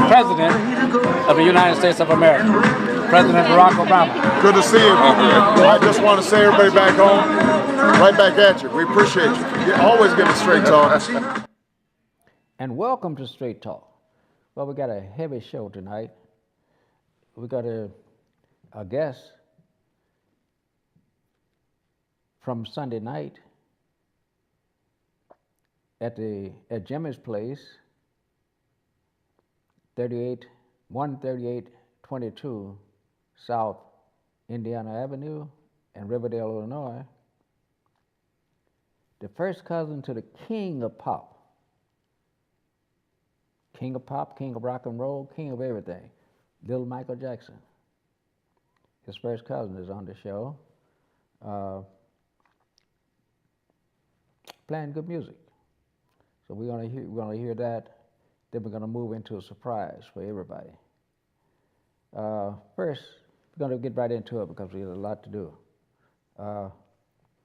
President of the United States of America, President Barack Obama. Good to see you. I just want to say everybody back home, right back at you. We appreciate you. You always give us straight talk. And welcome to Straight Talk. Well, we got a heavy show tonight. We got a guest from Sunday night at Jimmy's place, 13822 South Indiana Avenue in Riverdale, Illinois. The first cousin to the king of pop. King of pop, king of rock and roll, king of everything. Little Michael Jackson. His first cousin is on the show, playing good music. So we're gonna hear that. Then we're gonna move into a surprise for everybody. First, we're gonna get right into it because we have a lot to do.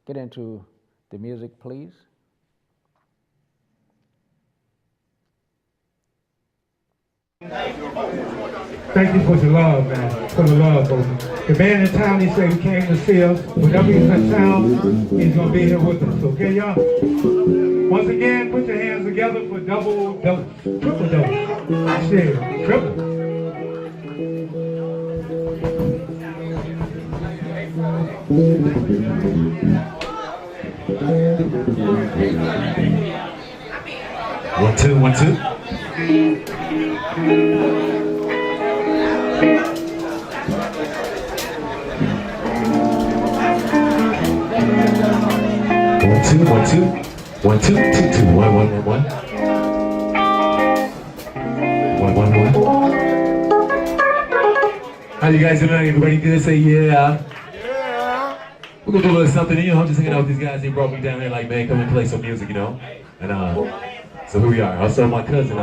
Get into the music, please. Thank you for the love, man. For the love, folks. The man in town, he said he came to see us. Whenever he's in town, he's going to be here with us. Okay, y'all? Once again, put your hands together for triple dose. Shit, triple. One, two, 1, 2. One, two, 1, 2, 2, 2, 1, 1, 1, 1. 1, 1, 1. How you guys doing? Everybody good? Say yeah. Yeah. We're gonna do a little something, I'm just hanging out with these guys. They brought me down here like, man, come and play some music, And so here we are. Also my cousin,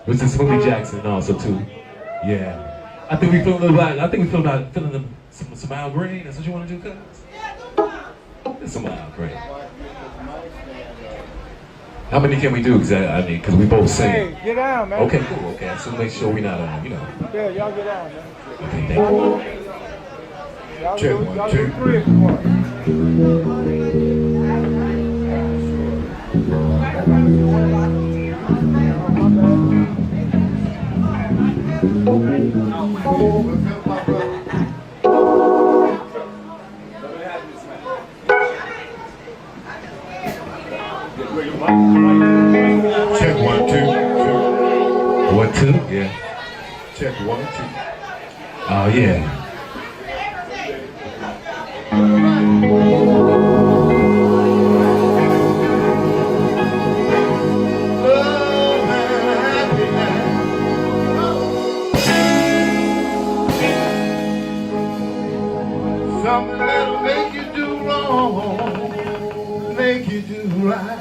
which is Smoothie Jackson also too. Yeah. I think we feel feeling some Al Green. That's what you want to do, cuz? It's some Al Green. How many can we do? Because we both sing. Hey, get down, man. Okay, cool. Okay, so make sure we're not, Yeah, y'all get down, man. Okay, thank you. Check, 1, 2. Check 1, 2. 1, 2, yeah. Check 1, 2. Oh, yeah. Something that'll make you do wrong, make you do right.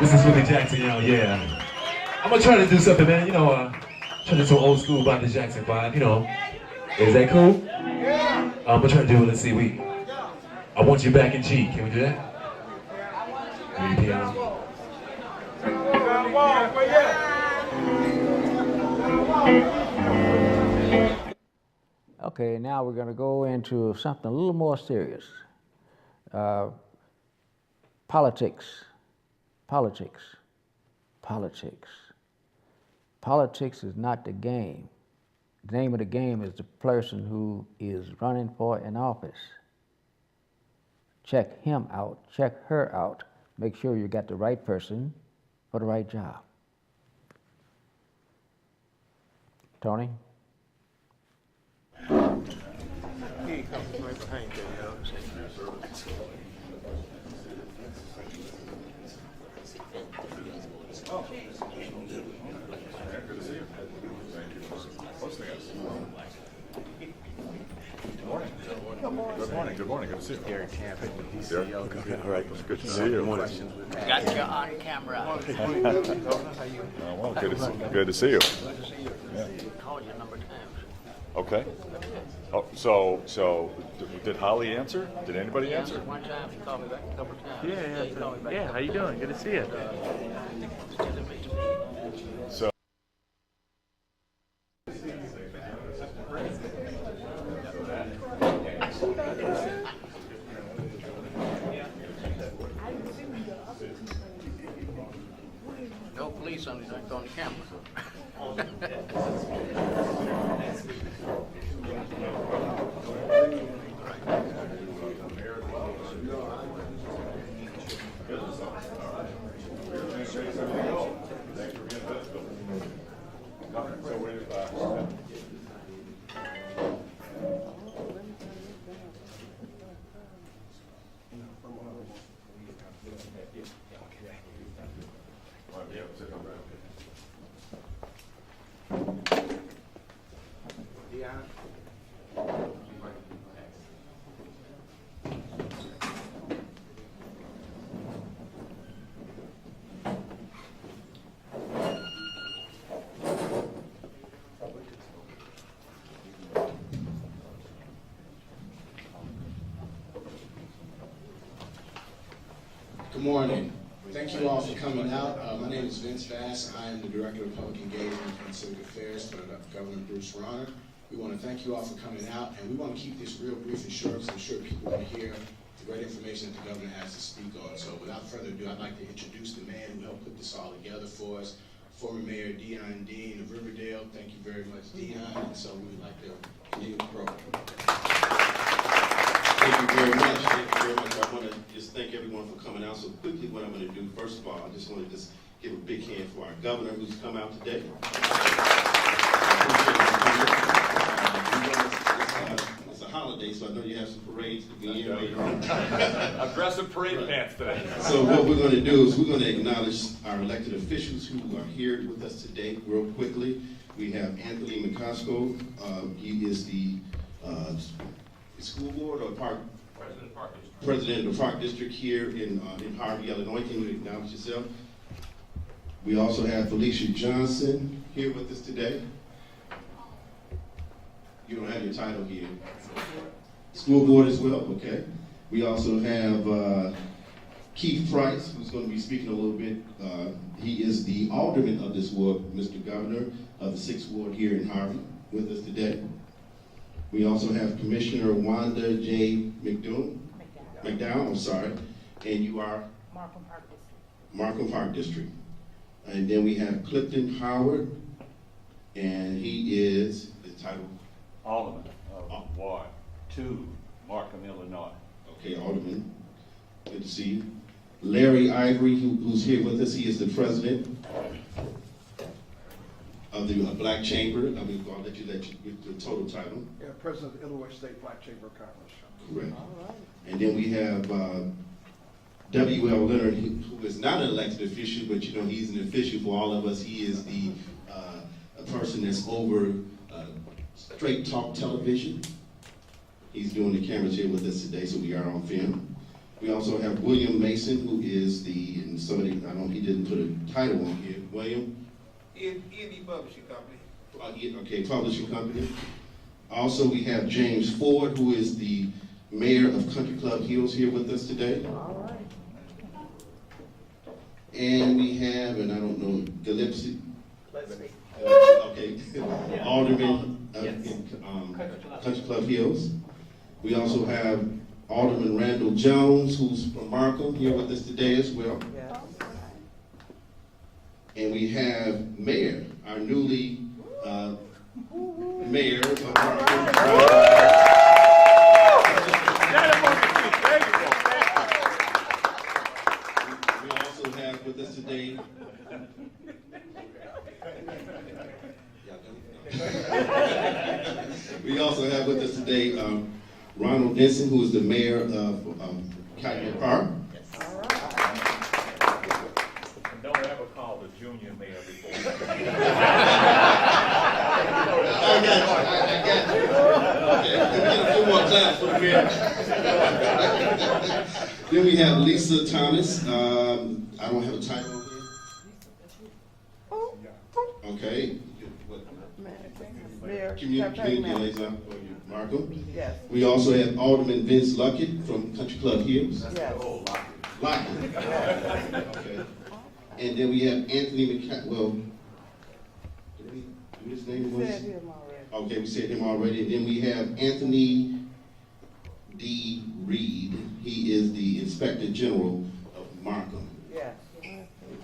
This is Willie Jackson, y'all, yeah. I'm gonna try to do something, man, you know, try to do some old school Michael Jackson vibe, you know. Is that cool? I'm gonna try to do it, let's see, I Want You Back in G, can we do that? Need a piano? Okay, now we're going to go into something a little more serious. Politics. Politics. Politics. Politics is not the game. The name of the game is the person who is running for an office. Check him out, check her out. Make sure you got the right person for the right job. Tony? Good morning. Good to see you. Gary Camp, DCO. Okay, all right. It's good to see you. Got you on camera. Well, good to see you. Yeah. Called you a number of times. Okay. Oh, so did Holly answer? Did anybody answer? One time, he called me back a couple of times. Yeah, he called me back. how you doing? Good to see you. So. No police on the camera. Good morning. Thank you all for coming out. My name is Vince Bass. I am the Director of Public Engagement and Civic Affairs for Governor Bruce Rauner. We want to thank you all for coming out, and we want to keep this real brief and short, so I'm sure people want to hear the great information that the governor has to speak on. So without further ado, I'd like to introduce the man who helped put this all together for us, former Mayor Dion Dean of Riverdale. Thank you very much, Dion. And so we would like to continue the program. Thank you very much. Thank you very much. I want to just thank everyone for coming out so quickly. What I'm going to do, first of all, I just want to give a big hand for our governor who's come out today. It's a holiday, so I know you have some parades to be in later on. Aggressive parade pants today. So what we're going to do is we're going to acknowledge our elected officials who are here with us today real quickly. We have Anthony McCosco. He is the school board or park president of the Park District here in Harvey, Illinois. Can you acknowledge yourself? We also have Felicia Johnson here with us today. You don't have your title here. School board as well, okay. We also have Keith Price, who's going to be speaking a little bit. He is the alderman of this ward, Mr. Governor, of the 6th Ward here in Harvey with us today. We also have Commissioner Wanda J. McDowell, I'm sorry, and you are? Markham Park District. Markham Park District. And then we have Clifton Howard, and he is the title? Alderman of Ward 2, Markham, Illinois. Okay, Alderman, good to see you. Larry Ivory, who's here with us, he is the president of the Black Chamber. I'll let you get the total title. Yeah, President of the Illinois State Black Chamber of Commerce. Correct. And then we have W.L. Leonard, who is not an elected official, but you know he's an official for all of us. He is the a person that's over Straight Talk Television. He's doing the cameras here with us today, so we are on film. We also have William Mason, who is and somebody, he didn't put a title on here. William? E&D Publishing Company. Okay, publishing company. Also, we have James Ford, who is the mayor of Country Club Hills here with us today. All right. And we have, and I don't know, Gillespie. Okay, Alderman Country Club Hills. We also have Alderman Randall Jones, who's from Markham, here with us today as well. And we have Mayor, our newly Mayor of Markham. We also have with us today. We also have with us today Ronald Denson, who is the mayor of Calumet Park. Don't ever call the junior mayor before. I got you. Okay, let me get a few more claps for the mayor. Then we have Lisa Thomas. I don't have a title over here. Okay. Community liaison for Markham. Yes. We also have Alderman Vince Luckett from Country Club Hills. Yes. Luckett. Okay. And then we have Anthony McCall. Did we do his name? We said him already. Okay, we said him already. And then we have Anthony D. Reed. He is the Inspector General of Markham. Yes.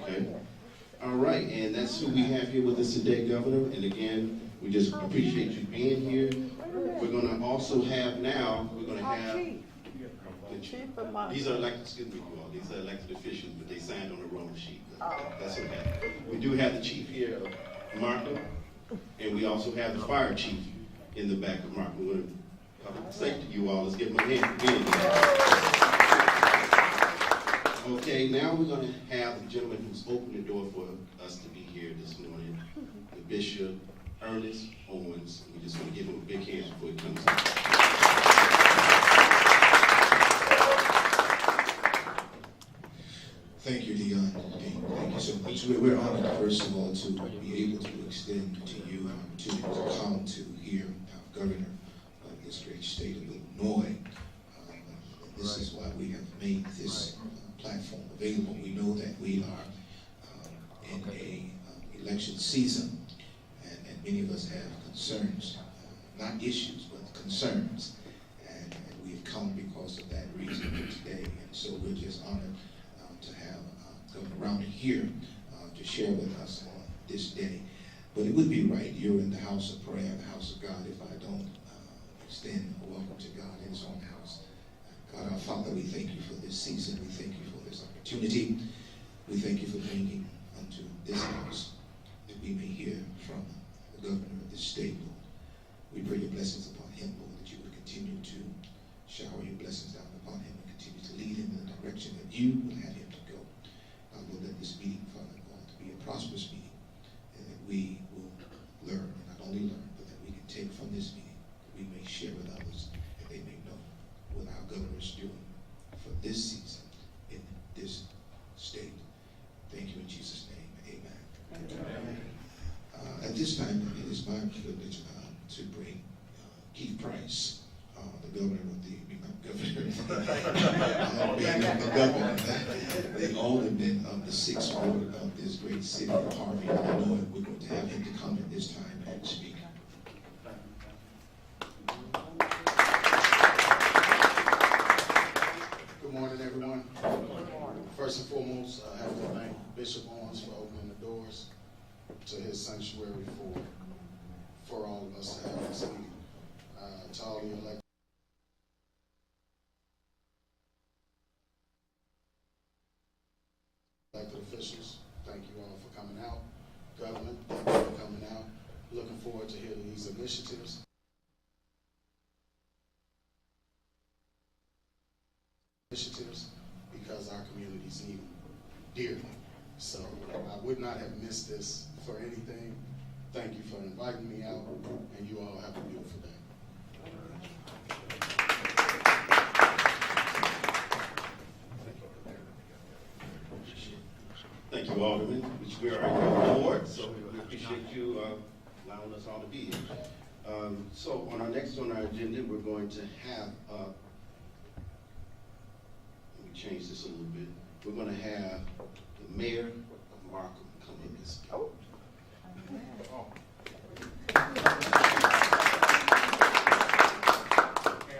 Okay. All right, and that's who we have here with us today, Governor. And again, we just appreciate you being here. We're going to also have now, we're going to have, these are elected, excuse me, you all, these are elected officials, but they signed on the wrong sheet. That's okay. We do have the chief here of Markham, and we also have the fire chief in the back of Markham. We're going to public safety you all. Let's give them a hand for being here. Okay, now we're going to have the gentleman who's opened the door for us to be here this morning, the Bishop Ernest Owens. We just want to give him a big hand before he comes in. Thank you, Leon. Thank you so much. We're honored, first of all, to be able to extend to you an opportunity to come to hear our governor of this great state of Illinois. This is why we have made this platform available. We know that we are in a election season, and many of us have concerns, not issues, but concerns. And we've come because of that reason today. And so we're just honored to have Governor Rauner here to share with us on this day. But it would be right, you're in the house of prayer, the house of God, if I don't extend a welcome to God in his own house. God our Father, we thank you for this season. We thank you for this opportunity. We thank you for bringing unto this house that we may hear from the governor of this state, Lord. We pray your blessings upon him, Lord, that you would continue to shower your blessings down upon him and continue to lead him in the direction that you will have him to go. God, Lord, let this meeting, Father God, to be a prosperous meeting, and that we will learn, and not only learn, but that we can take from this meeting, that we may share with others, and they may know what our governor is doing for this season in this state. Thank you in Jesus' name. Amen. Amen. At this time, it is my privilege to bring Keith Price, the governor of the the alderman of the 6th ward of this great city of Harvey, Illinois. We're going to have him to come at this time and speak. Good morning, everyone. First and foremost, I have to thank Bishop Owens for opening the doors to his sanctuary for all of us to have this meeting. To all the elected officials, thank you all for coming out. Government, thank you for coming out. Looking forward to hearing these initiatives. Because our communities need them dearly. So I would not have missed this for anything. Thank you for inviting me out, and you all have a beautiful day. Thank you, Alderman, which we are on your board, so we appreciate you allowing us all to be here. So on our next on our agenda, we're going to have, let me change this a little bit. we're going to have the mayor of Markham come in and speak.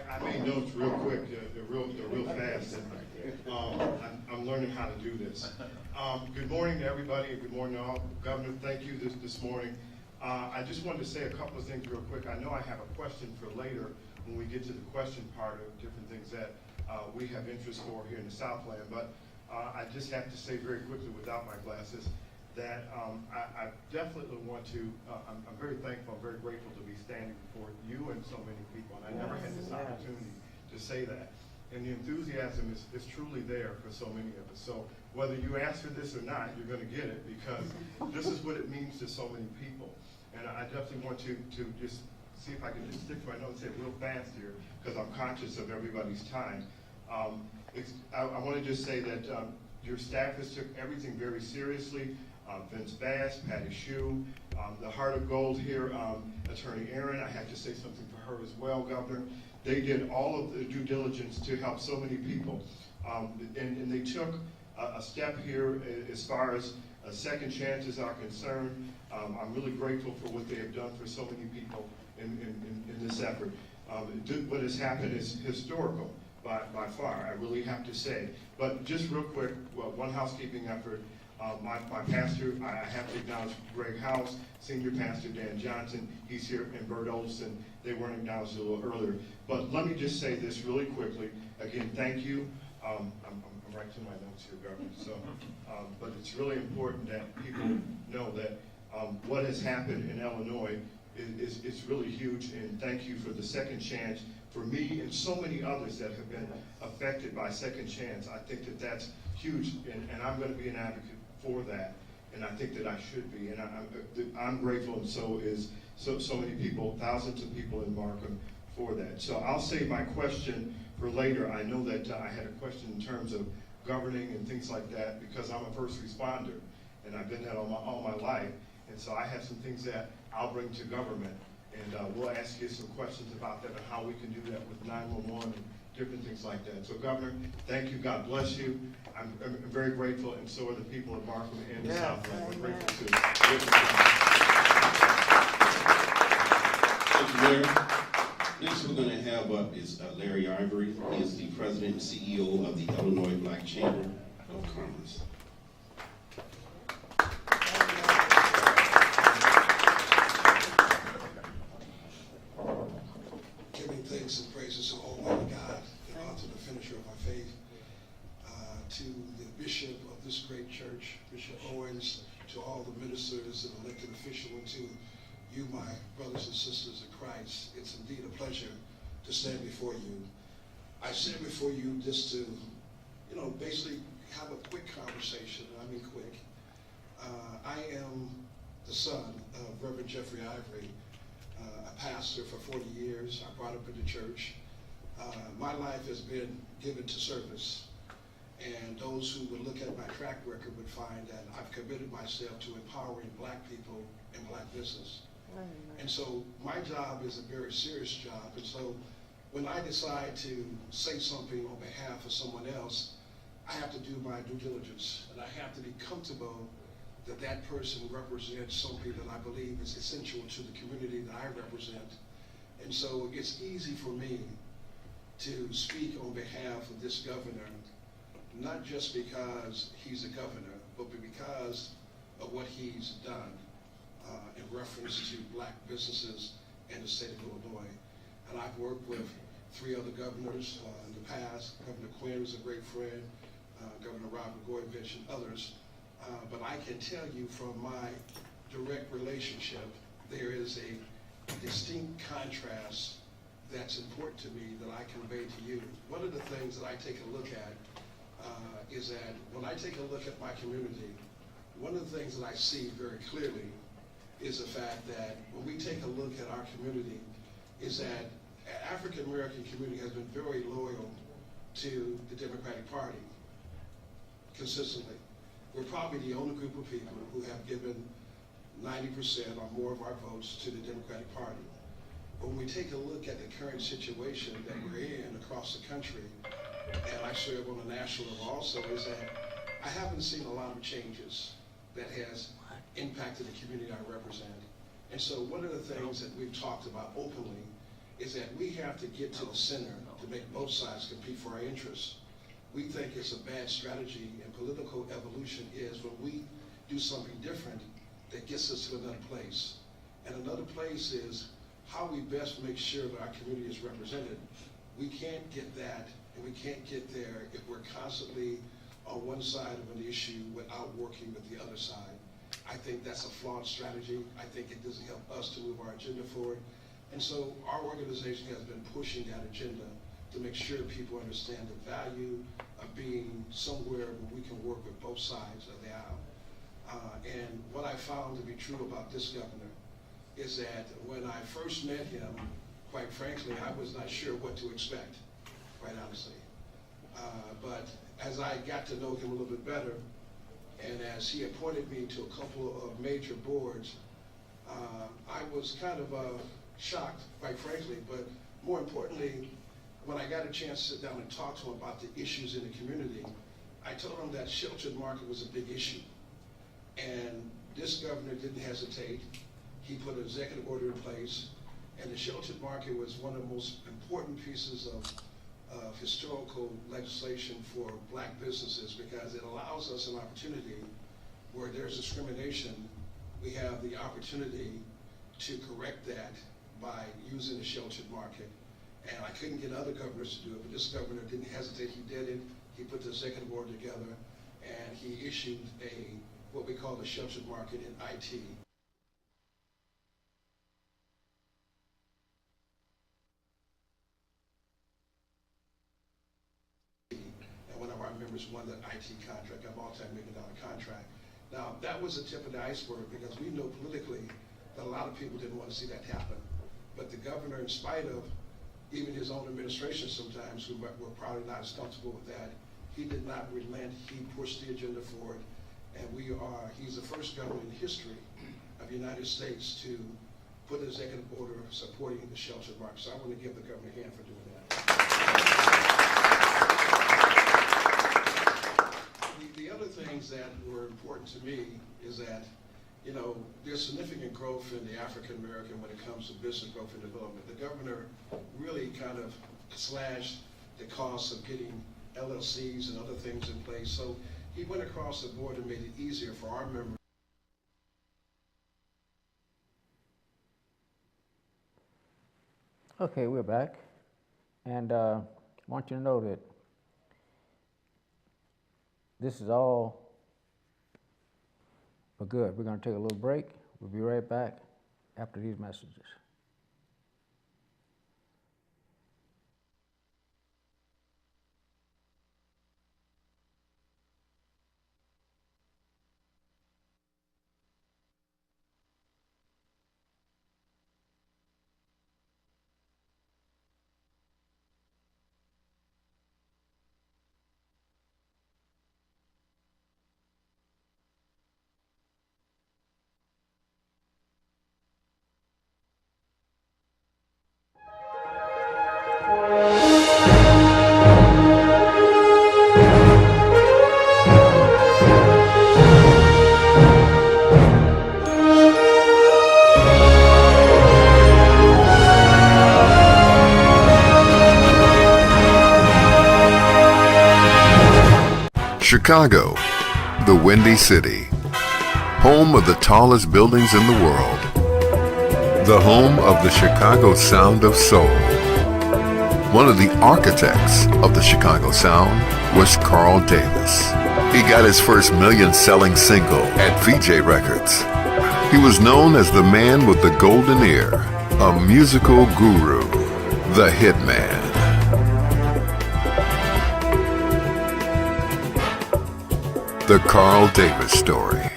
I made notes real quick, they're real fast, and I'm learning how to do this. Good morning to everybody, and good morning to all. Governor, thank you this morning. I just wanted to say a couple of things real quick. I know I have a question for later when we get to the question part of different things that we have interest for here in the Southland, but I just have to say very quickly without my glasses that I definitely want to, I'm very thankful, I'm very grateful to be standing before you and so many people, and I never had this opportunity to say that. And the enthusiasm is truly there for so many of us. So whether you ask for this or not, you're going to get it, because this is what it means to so many people. And I definitely want to just see if I can just stick to my notes and say it real fast here, because I'm conscious of everybody's time. I want to just say that your staff has took everything very seriously. Vince Bass, Patty Shue, the Heart of Gold here, Attorney Aaron, I have to say something for her as well, Governor. They did all of the due diligence to help so many people. And they took a step here as far as second chances are concerned. I'm really grateful for what they have done for so many people in this effort. What has happened is historical by far, I really have to say. But just real quick, well, one housekeeping effort. My pastor, I have to acknowledge Greg House, Senior Pastor Dan Johnson, he's here, and Bert Olson. They weren't acknowledged a little earlier. But let me just say this really quickly. Again, thank you. I'm right to my notes here, Governor. So, but it's really important that people know that what has happened in Illinois is really huge, and thank you for the second chance for me and so many others that have been affected by second chance. I think that that's huge, and I'm going to be an advocate for that, and I think that I should be, and I'm grateful, and so is so many people, thousands of people in Markham for that. So I'll save my question for later. I know that I had a question in terms of governing and things like that, because I'm a first responder, and I've been that all my life, and so I have some things that I'll bring to government, and we'll ask you some questions about that and how we can do that with 911 and different things like that. So, Governor, thank you. God bless you. I'm very grateful, and so are the people of Markham and the Southland. We're grateful too. Thank you, Larry. Next we're going to have up is Larry Ivory. He is the President and CEO of the Illinois Black Chamber of Commerce. Giving thanks and praises to Almighty God, the author and the finisher of my faith, to the bishop of this great church, Bishop Owens, to all the ministers and elected officials, and to you, my brothers and sisters in Christ. It's indeed a pleasure to stand before you. I stand before you just to, basically have a quick conversation. I mean quick. I am the son of Reverend Jeffrey Ivory, a pastor for 40 years. I brought up in the church. My life has been given to service. And those who would look at my track record would find that I've committed myself to empowering black people and black business. And so my job is a very serious job. And so when I decide to say something on behalf of someone else, I have to do my due diligence. And I have to be comfortable that that person represents something that I believe is essential to the community that I represent. And so it's easy for me to speak on behalf of this governor, not just because he's a governor, but because of what he's done in reference to black businesses in the state of Illinois. And I've worked with 3 other governors in the past. Governor Quinn was a great friend, Governor Robert Goyevich and others. But I can tell you from my direct relationship, there is a distinct contrast that's important to me that I convey to you. One of the things that I take a look at is that when I take a look at my community, one of the things that I see very clearly is the fact that when we take a look at our community, is that African American community has been very loyal to the Democratic Party consistently. We're probably the only group of people who have given 90% or more of our votes to the Democratic Party. But when we take a look at the current situation that we're in across the country, and I serve on a national level also, is that I haven't seen a lot of changes that has impacted the community I represent. And so one of the things that we've talked about openly is that we have to get to the center to make both sides compete for our interests. We think it's a bad strategy, and political evolution is when we do something different that gets us to another place. And another place is how we best make sure that our community is represented. We can't get that, and we can't get there if we're constantly on one side of an issue without working with the other side. I think that's a flawed strategy. I think it doesn't help us to move our agenda forward. And so our organization has been pushing that agenda to make sure people understand the value of being somewhere where we can work with both sides of the aisle. And what I found to be true about this governor is that when I first met him, quite frankly, I was not sure what to expect, quite honestly. But as I got to know him a little bit better, and as he appointed me to a couple of major boards, I was kind of shocked, quite frankly, but more importantly, when I got a chance to sit down and talk to him about the issues in the community, I told him that sheltered market was a big issue. And this governor didn't hesitate. He put an executive order in place, and the sheltered market was one of the most important pieces of historical legislation for black businesses, because it allows us an opportunity where there's discrimination. We have the opportunity to correct that by using the sheltered market. And I couldn't get other governors to do it, but this governor didn't hesitate. He did it. He put the executive order together, and he issued what we call the sheltered market in IT. And one of our members won the IT contract, a multi-million-dollar contract. Now, that was the tip of the iceberg, because we know politically that a lot of people didn't want to see that happen. But the governor, in spite of even his own administration sometimes, who were probably not as comfortable with that, he did not relent. He pushed the agenda forward. And he's the first governor in history of the United States to put an executive order supporting the sheltered market. So I want to give the governor a hand for doing that. The other things that were important to me is that, you know, there's significant growth in the African American when it comes to business growth and development. The governor really kind of slashed the costs of getting LLCs and other things in place. So he went across the board and made it easier for our members. Okay, we're back. And I want you to know that this is all for good. We're going to take a little break. We'll be right back after these messages. Chicago, the Windy City, home of the tallest buildings in the world, the home of the Chicago Sound of Soul. One of the architects of the Chicago Sound was Carl Davis. He got his first million-selling single at VJ Records. He was known as the man with the golden ear, a musical guru, the Hitman. The Carl Davis Story.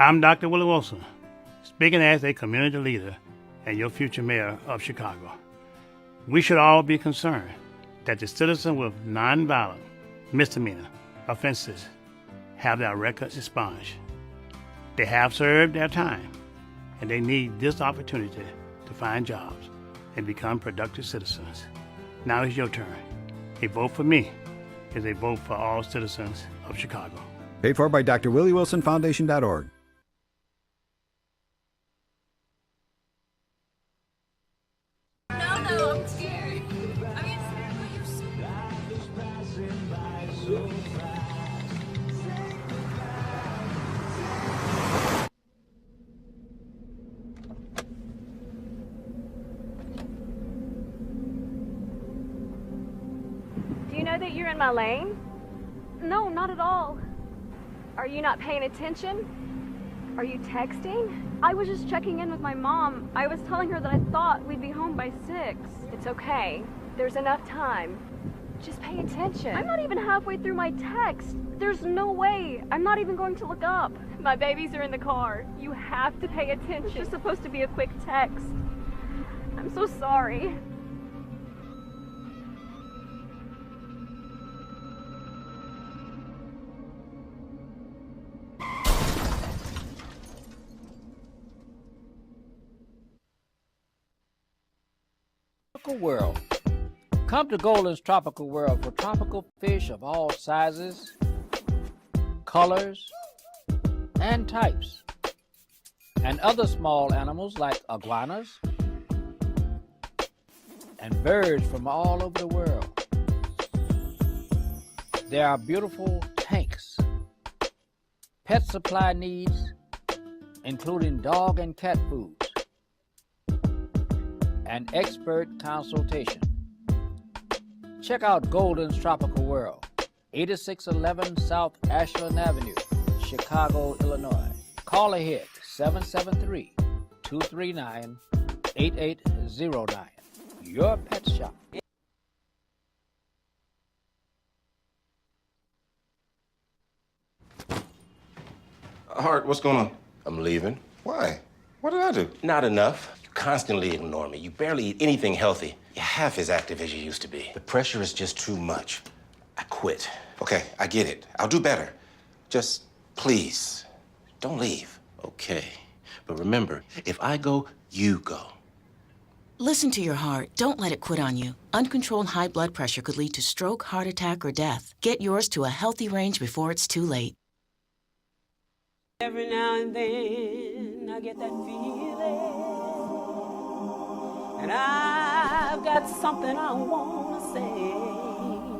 I'm Dr. Willie Wilson, speaking as a community leader and your future mayor of Chicago. We should all be concerned that the citizens with nonviolent misdemeanor offenses have their records expunged. They have served their time, and they need this opportunity to find jobs and become productive citizens. Now it's your turn. A vote for me is a vote for all citizens of Chicago. Paid for by drwilliewilsonfoundation.org. No, I'm scared. Do you know that you're in my lane? No, not at all. Are you not paying attention? Are you texting? I was just checking in with my mom. I was telling her that I thought we'd be home by 6. It's okay. There's enough time. Just pay attention. I'm not even halfway through my text. There's no way. I'm not even going to look up. My babies are in the car. You have to pay attention. It's just supposed to be a quick text. I'm so sorry. Tropical World. Come to Golden's Tropical World for tropical fish of all sizes, colors, and types, and other small animals like iguanas and birds from all over the world. There are beautiful tanks, pet supply needs, including dog and cat foods, and expert consultation. Check out Golden's Tropical World, 8611 South Ashland Avenue, Chicago, Illinois. Call ahead, 773-239-8809. Your pet shop. Hart, what's going on? I'm leaving. Why? What did I do? Not enough. You constantly ignore me. You barely eat anything healthy. You're half as active as you used to be. The pressure is just too much. I quit. Okay, I get it. I'll do better. Just please, don't leave. Okay. But remember, if I go, you go. Listen to your heart. Don't let it quit on you. Uncontrolled high blood pressure could lead to stroke, heart attack, or death. Get yours to a healthy range before it's too late. Every now and then I get that feeling, and I've got something I want to say.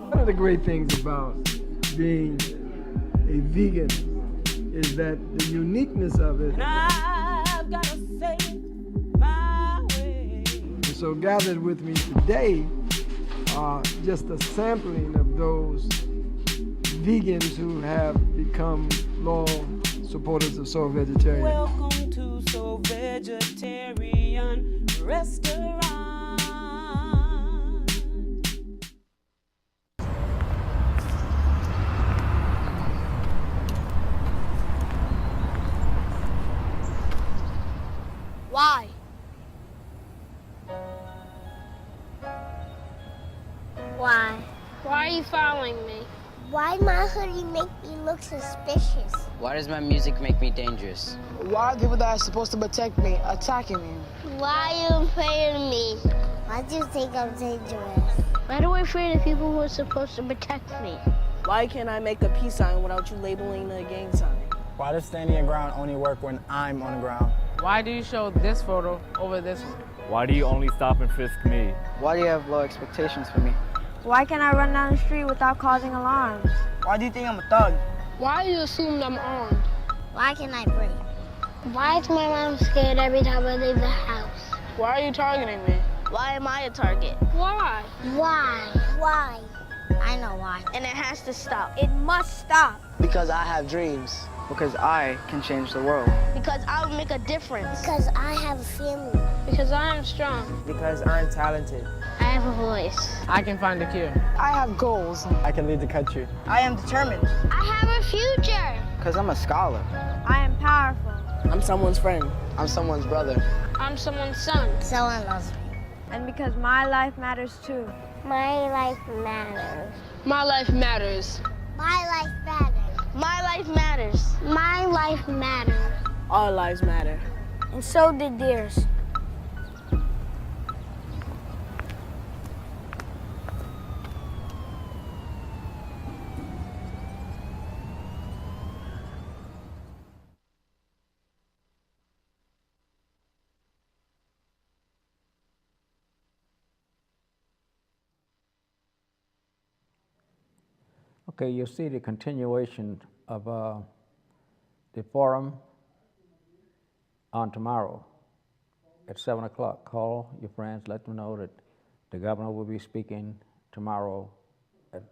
One of the great things about being a vegan is that the uniqueness of it. And I've got to say it my way. And so gathered with me today are just a sampling of those vegans who have become loyal supporters of Soul Vegetarian. Welcome to Soul Vegetarian Restaurant. Why? Why? Why are you following me? Why my hoodie make me look suspicious? Why does my music make me dangerous? Why are people that are supposed to protect me attacking me? Why are you afraid of me? Why do you think I'm dangerous? Why do I afraid of people who are supposed to protect me? Why can't I make a peace sign without you labeling the gang sign? Why does standing your ground only work when I'm on the ground? Why do you show this photo over this one? Why do you only stop and frisk me? Why do you have low expectations for me? Why can't I run down the street without causing alarms? Why do you think I'm a thug? Why do you assume I'm armed? Why can I breathe? Why is my mom scared every time I leave the house? Why are you targeting me? Why am I a target? Why? Why? Why? I know why. And it has to stop. It must stop. Because I have dreams. Because I can change the world. Because I will make a difference. Because I have a family. Because I am strong. Because I'm talented. I have a voice. I can find a cure. I have goals. I can lead the country. I am determined. I have a future. Because I'm a scholar. I am powerful. I'm someone's friend. I'm someone's brother. I'm someone's son. Someone loves me. And because my life matters too. My life matters. My life matters. My life matters. My life matters. My life matters. All lives matter. And so did theirs. Okay, you'll see the continuation of the forum on tomorrow at 7 o'clock. Call your friends, let them know that the governor will be speaking tomorrow at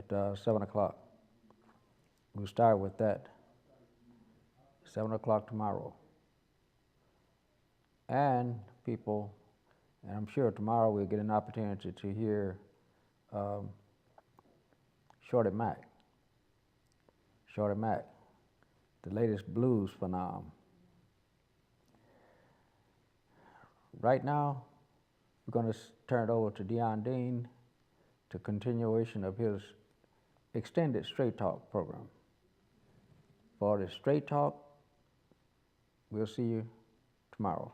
7 o'clock. We'll start with that. 7 o'clock tomorrow. And people, and I'm sure tomorrow we'll get an opportunity to hear Shorty Mac. Shorty Mac, the latest blues phenom. Right now, we're going to turn it over to Dion Dean to continuation of his extended Straight Talk program. For the Straight Talk, we'll see you tomorrow.